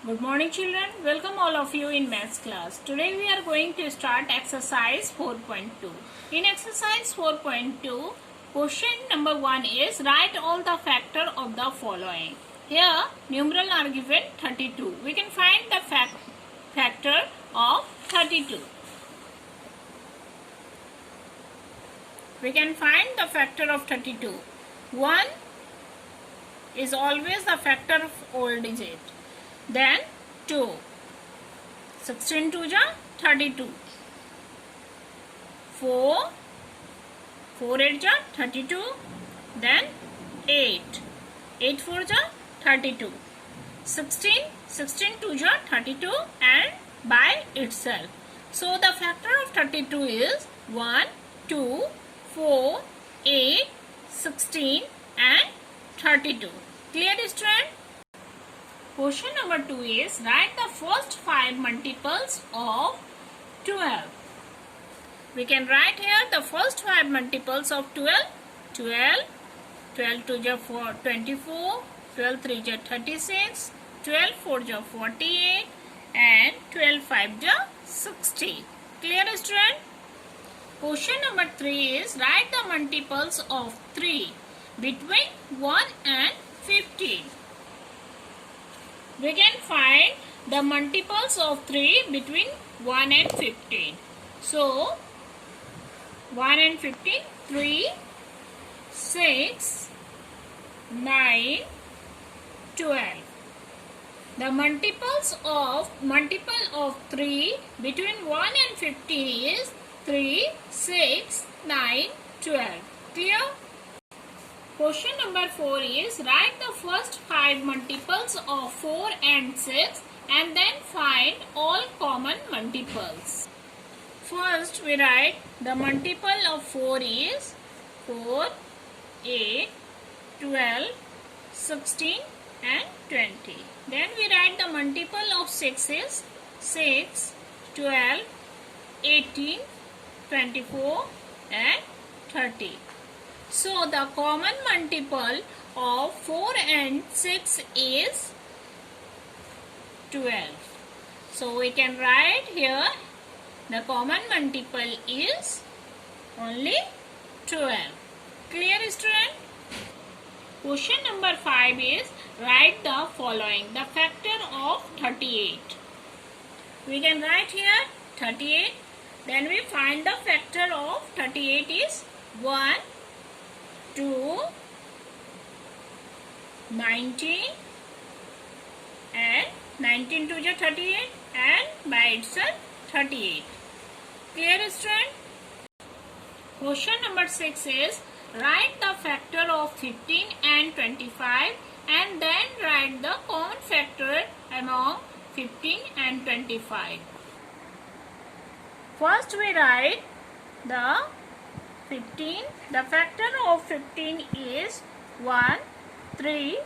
Good morning children, welcome all of you in maths class. Today we are going to start exercise 4.2. In exercise 4.2, question number 1 is write all the factor of the following. Here numeral are given 32. We can find the factor of 32. We can find the factor of 32. 1 is always the factor of old digit. Then 2, 16 2 ja 32, 4, 4 8 ja 32, then 8, 8 4 ja 32, 16, 16 2 ja 32 and by itself. So the factor of 32 is 1, 2, 4, 8, 16 and 32. Clear student? Question number 2 is write the first 5 multiples of 12. We can write here the first 5 multiples of 12. 12, 12 2 ja 24, 12 3 ja 36, 12 4 ja 48 and 12 5 ja 60. Clear student? Question number 3 is write the multiples of 3 between 1 and 15. We can find the multiples of 3 between 1 and 15. So, 1 and 15, 3, 6, 9, 12. The multiple of 3 between 1 and 15 is 3, 6, 9, 12. Clear? Question number 4 is write the first 5 multiples of 4 and 6 and then find all common multiples. First we write the multiple of 4 is 4, 8, 12, 16 and 20. Then we write the multiple of 6 is 6, 12, 18, 24 and 30. So the common multiple of 4 and 6 is 12. So we can write here the common multiple is only 12. Clear student? Question number 5 is write the following. The factor of 38. We can write here 38. Then we find the factor of 38 is 1, 2, 19 and 19 to the 38 and by itself 38. Clear student? Question number 6 is write the factor of 15 and 25 and then write the common factor among 15 and 25. First we write the 15. The factor of 15 is 1, 3,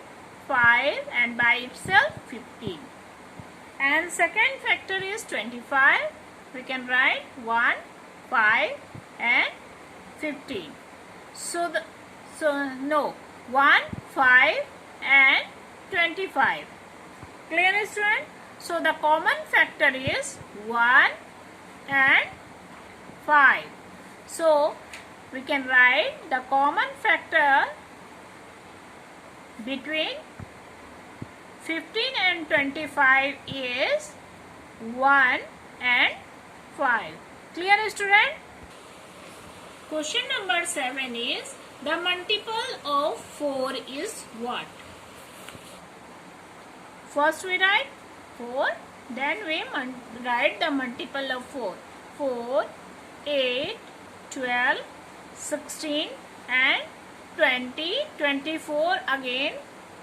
5 and by itself 15. And second factor is 25. We can write 1, 5 and 15. So 1, 5 and 25. Clear student? So the common factor is 1 and 5. So we can write the common factor between 15 and 25 is 1 and 5. Clear student? Question number 7 is the multiple of 4 is what? First we write 4, then we write the multiple of 4. 4, 8, 12, 16 and 20, 24 again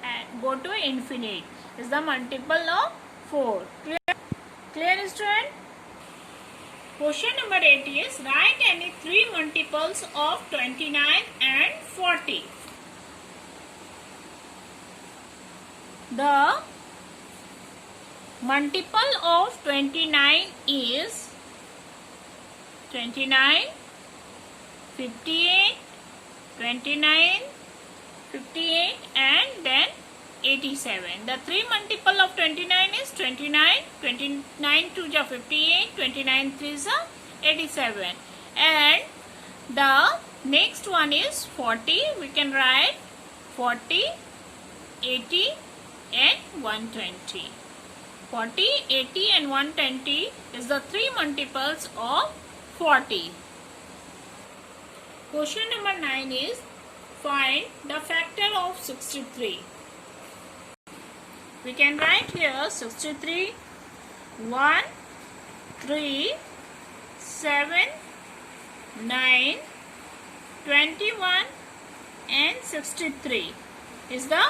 and go to infinite is the multiple of 4. Clear student? Question number 8 is write any 3 multiples of 29 and 40. The multiple of 29 is 29, 58, 29, 58 and then 87. The 3 multiple of 29 is 29. 29, 29 2 are 58, 29 3 are 87. And the next one is 40. We can write 40, 80 and 120. 40, 80 and 120 is the three multiples of 40. Question number 9 is find the factor of 63. We can write here 63, 1, 3, 7, 9, 21 and 63 is the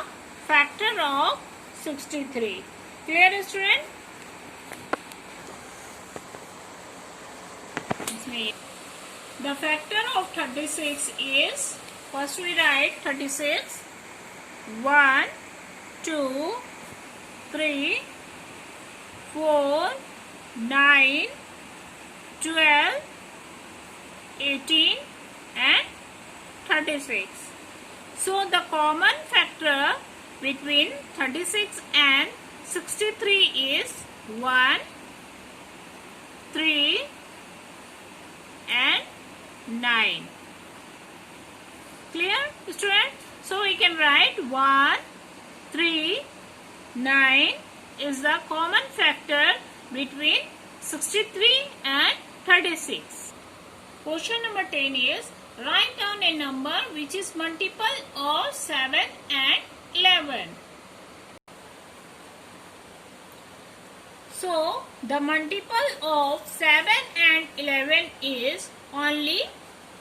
factor of 63. Clear, student? The factor of 36 is, first we write 36, 1, 2, 3, 4, 9, 12, 18 and 36. So the common factor between 36 and 63 is 1, 3 and 9. Clear, student? So we can write 1, 3, 9 is the common factor between 63 and 36. Question number 10 is write down a number which is multiple of 7 and 11. So the multiple of 7 and 11 is only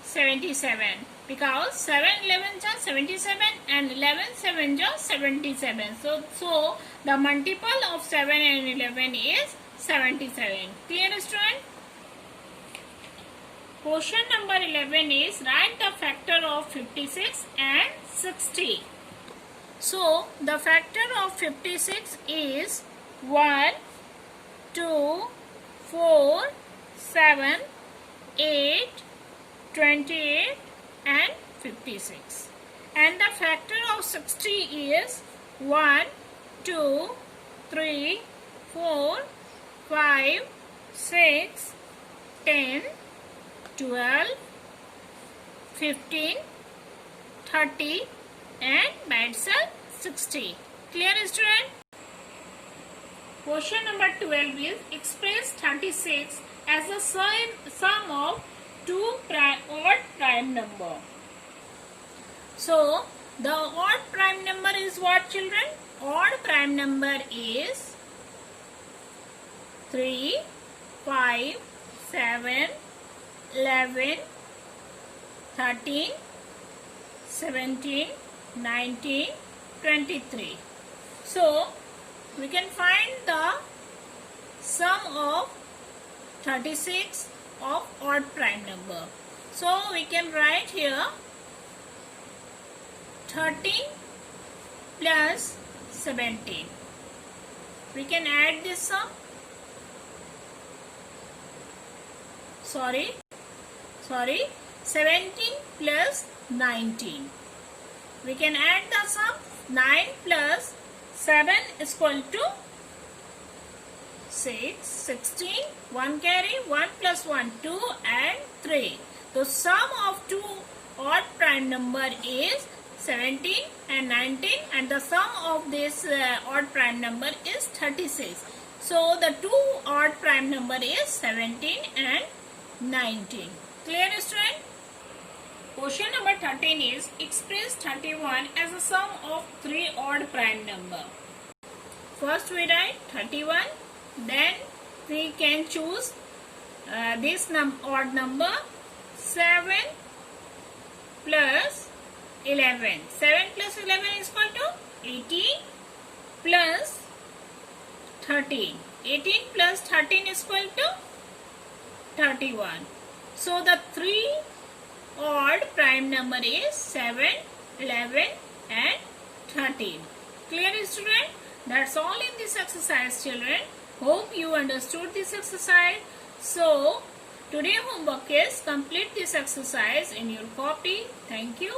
77, because 7 11s are 77 and 11 7s are 77. So the multiple of 7 and 11 is 77. Clear, student? Question number 11 is write the factor of 56 and 60. So the factor of 56 is 1, 2, 4, 7, 8, 28 and 56. And the factor of 60 is 1, 2, 3, 4, 5, 6, 10, 12, 15, 30 and by itself 60. Clear, student? Question number 12 is express 36 as the sum of two odd prime number. So the odd prime number is what, children? Odd prime number is 3, 5, 7, 11, 13, 17, 19, 23. So we can find the sum of 36 of odd prime number. So we can write here 13 plus 17. We can add this sum. Sorry, 17 plus 19. We can add the sum. 9 plus 7 is equal to 6, 16, 1 carry, 1 plus 1, 2 and 3. The sum of two odd prime number is 17 and 19 and the sum of this odd prime number is 36. So the two odd prime number is 17 and 19. Clear, student? Question number 13 is express 31 as a sum of three odd prime number. First we write 31, then we can choose this odd number 7 plus 11. 7 plus 11 is equal to 18 plus 13. 18 plus 13 is equal to 31. So the three odd prime number is 7, 11 and 13. Clear, student? That's all in this exercise, children. Hope you understood this exercise. So today homework is complete this exercise in your copy. Thank you.